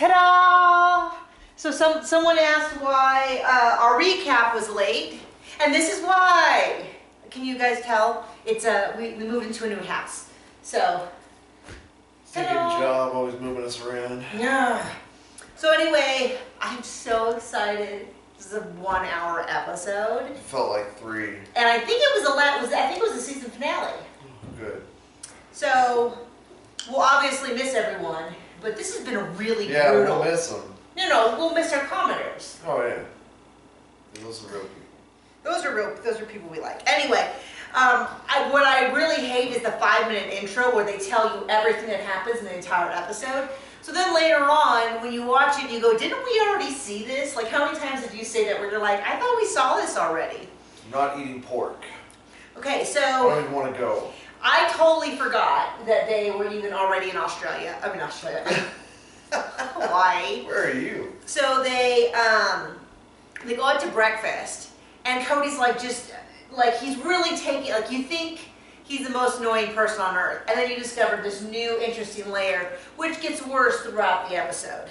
Ta-da! So someone asked why our recap was late, and this is why. Can you guys tell? It's we moved into a new house. So, Good job, always moving us around. yeah. So anyway, I'm so excited. This is a 1 hour episode. It felt like 3. And I think it was I think it was the season finale. Good. So we'll obviously miss everyone, but this has been a really Yeah, brutal. we'll miss them. No, we'll miss our commenters. Oh yeah. Those are real people. Those are people we like. Anyway, what I really hate is the 5-minute intro where they tell you everything that happens in the entire episode. So then later on, when you watch it, you go, didn't we already see this? Like, how many times did you say that where you're like, I thought we saw this already? Not eating pork. Okay, I so don't even want to go. I totally forgot that they were even already in Australia. I mean, Australia. Hawaii. Where are you? So they go out to breakfast, and Cody's like, he's really taking, like, you think he's the most annoying person on earth, and then you discover this new interesting layer, which gets worse throughout the episode.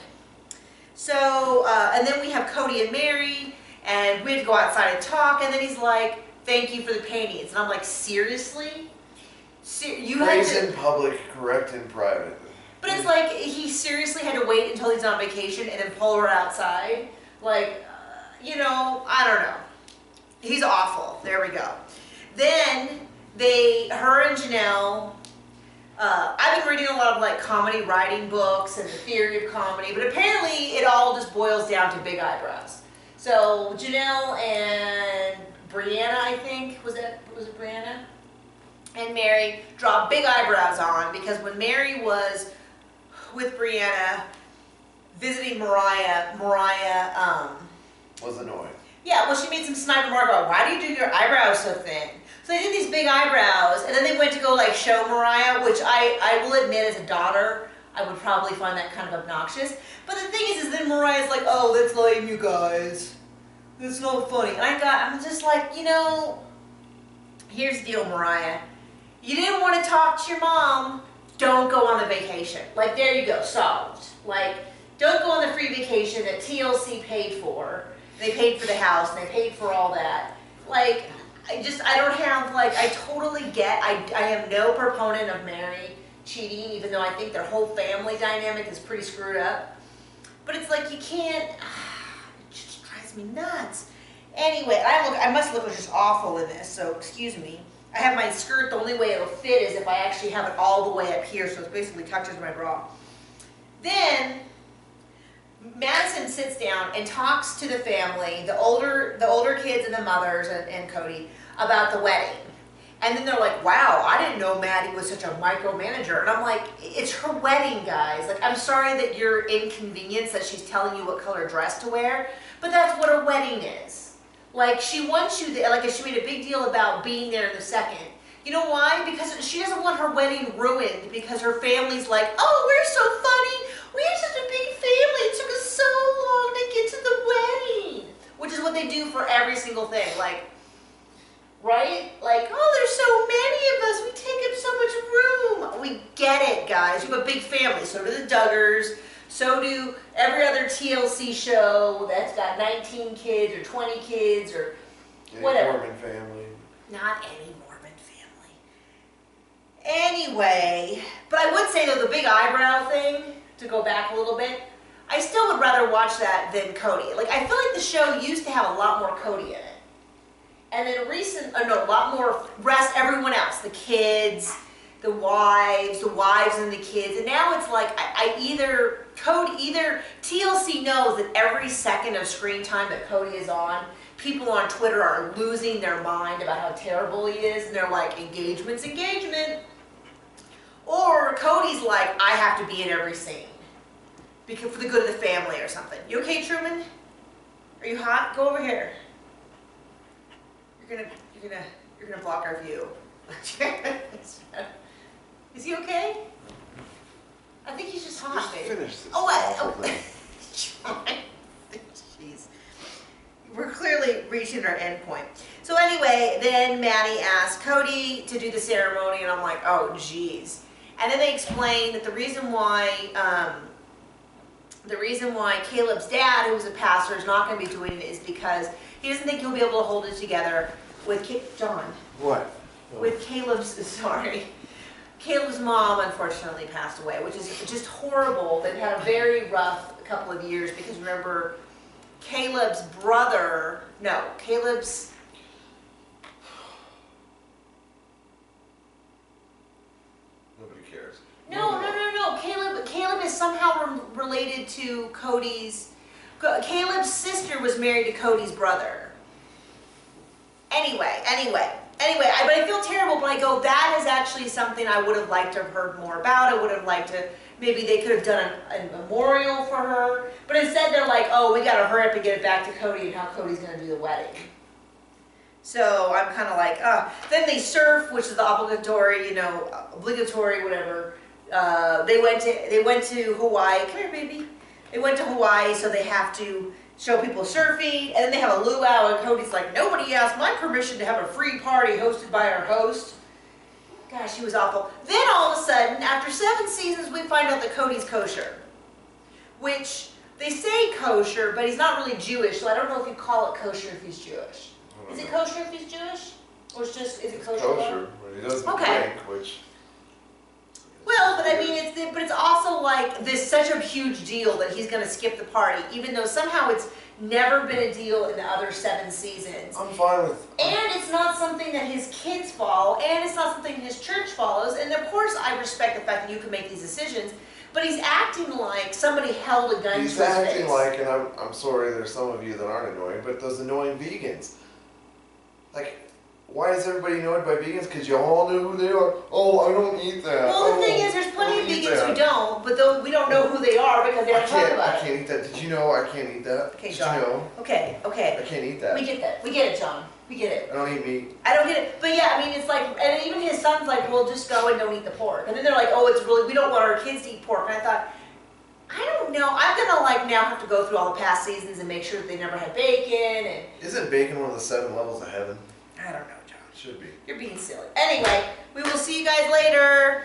So, and then we have Cody and Mary, and we had to go outside and talk, and then he's like, thank you for the paintings. And I'm like, seriously? Praise in public, correct in private. But it's like, he seriously had to wait until he's on vacation and then pull her outside? Like, I don't know. He's awful. There we go. Then, her and Janelle, I've been reading a lot of like comedy writing books and the theory of comedy, but apparently it all just boils down to big eyebrows. So Janelle and Brianna, I think, was it Brianna? And Mary draw big eyebrows on because when Mary was with Brianna visiting Mariah, Was annoying. yeah, well, she made some snide remark about, why do you do your eyebrows so thin? So they did these big eyebrows, and then they went to go like show Mariah, which I will admit as a daughter, I would probably find that kind of obnoxious. But the thing is then Mariah's like, oh, that's lame, you guys. That's not funny. And I'm just like, here's the deal, Mariah. You didn't want to talk to your mom, don't go on the vacation. Like, there you go, solved. Like, don't go on the free vacation that TLC paid for. They paid for the house, and they paid for all that. Like, I don't have, like, I totally get, I am no proponent of Mary cheating, even though I think their whole family dynamic is pretty screwed up. But it's like, you can't, it just drives me nuts. Anyway, I must look just awful in this, so excuse me. I have my skirt, the only way it'll fit is if I actually have it all the way up here, so it basically touches my bra. Then, Madison sits down and talks to the family, the older kids and the mothers and Cody, about the wedding. And then they're like, wow, I didn't know Maddie was such a micromanager. And I'm like, it's her wedding, guys. Like, I'm sorry that you're inconvenienced that she's telling you what color dress to wear, but that's what a wedding is. Like, she wants you there, like, she made a big deal about being there in the second. You know why? Because she doesn't want her wedding ruined because her family's like, oh, we're so funny. We have such a big family. It took us so long to get to the wedding. Which is what they do for every single thing. Like, right? Like, oh, there's so many of us. We take up so much room. We get it, guys. You have a big family. So do the Duggars. So do every other TLC show that's got 19 kids or 20 kids or whatever. Mormon family. Not any Mormon family. Anyway, but I would say though, the big eyebrow thing, to go back a little bit, I still would rather watch that than Cody. Like, I feel like the show used to have a lot more Cody in it. And then a lot more everyone else, the kids, the wives and the kids. And now it's like, either TLC knows that every second of screen time that Cody is on, people on Twitter are losing their mind about how terrible he is. And they're like, engagement's engagement. Or Cody's like, I have to be in every scene. Because for the good of the family or something. You okay, Truman? Are you hot? Go over here. You're gonna block our view. Is he okay? I think he's just hot, Just baby. finish this. Jeez. We're clearly reaching our end point. So anyway, then Maddie asked Cody to do the ceremony, and I'm like, oh, geez. And then they explained that the reason why the reason why Caleb's dad, who's a pastor, is not going to be doing it is because he doesn't think he'll be able to hold it together with John. What? With Caleb's mom unfortunately passed away, which is just horrible. They've had a very rough couple of years because remember, Caleb's Nobody cares. No. Caleb is somehow related to Cody's. Caleb's sister was married to Cody's brother. Anyway, but I feel terrible, but I go, that is actually something I would have liked to have heard more about. I would have liked to, maybe they could have done a memorial for her, but instead they're like, oh, we gotta hurry up and get it back to Cody and how Cody's gonna do the wedding. So I'm kind of like, then they surf, which is the obligatory, whatever. They went to Hawaii. Come here, baby. They went to Hawaii, so they have to show people surfing, and then they have a luau, and Cody's like, nobody asked my permission to have a free party hosted by our host. Gosh, he was awful. Then all of a sudden, after 7 seasons, we find out that Cody's kosher. Which, they say kosher, but he's not really Jewish, so I don't know if you call it kosher if he's Jewish. Is it kosher if he's Jewish? Or is it kosher? Kosher, but he doesn't drink, which... Well, but I mean, it's also like this such a huge deal that he's going to skip the party, even though somehow it's never been a deal in the other 7 seasons. I'm fine with... And it's not something that his kids follow, and it's not something his church follows, and of course I respect the fact that you can make these decisions, but he's acting like somebody held a gun to his face. He's acting like, and I'm sorry, there's some of you that aren't annoying, but those annoying vegans. Like... Why is everybody annoyed by vegans? Because you all know who they are. Oh, I don't eat that. Well, the thing is, there's plenty of vegans who don't, but we don't know who they are because they don't talk about it. I can't eat that. Did you know I can't eat that? Okay, Did John. you know? Okay. I can't eat that. We get that. We get it, John. We get it. I don't eat meat. I don't get it. But yeah, I mean, it's like, and even his son's like, well, just go and don't eat the pork. And then they're like, oh, we don't want our kids to eat pork. And I thought, I don't know. I'm going to now have to go through all the past seasons and make sure that they never had bacon. And Isn't bacon one of the 7 levels of heaven? I don't know, John. Should be. You're being silly. Anyway, we will see you guys later.